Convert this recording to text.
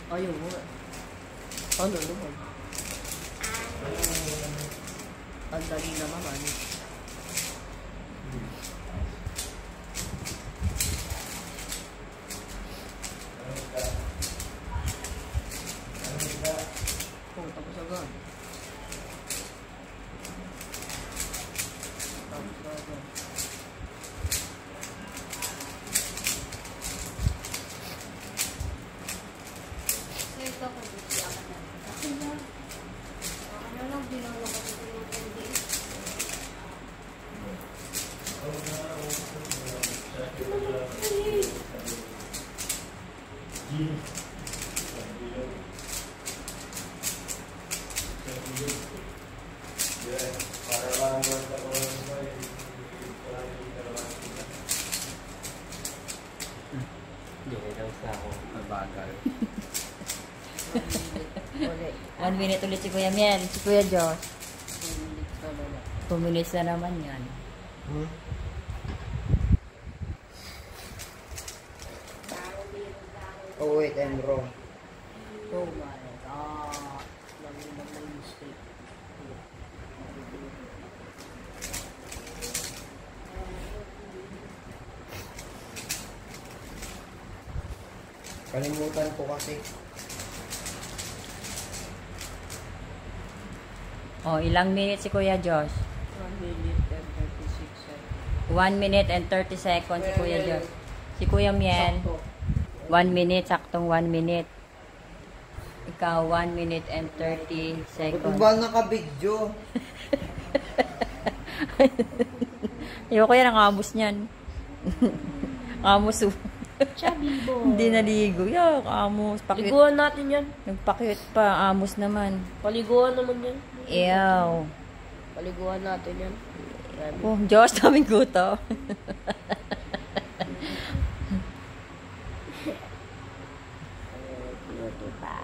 Ayaw mo nga. Ano naman? Ang dali na naman. Oh, tapos agad. Tapos agad. So ito ko dito ako na. Kasi na. Ano lang ginawa ko dito yung hindi. Hindi daw sa ako mabagal. 1 minute ulit si Kuya Miel, si Kuya Josh. 2 minutes na naman. 2 minutes na naman yan. Oh wait, I'm wrong. Oh my God. Lagi na may mistake. Kalimutan ko kasi. Oh, ilang minutes si Kuya Josh? 1 minute and 36 seconds. 1 minute and 30 seconds si Kuya Josh. Si Kuya Miel, Sakto. 1 minute, saktong 1 minute. Ikaw, 1 minute and 30 Ba't seconds. ba nakabidyo? Ayoko yan, ang amos niyan. Amos. Chubby boy. Hindi naligo. Yak, amos. Pakit. Paliguan natin yan. Nagpakit pa, amos naman. Paliguan naman yan. Ew. Paliguan natin yan. Grabe. Oh, Diyos, daming guto. Beauty pa.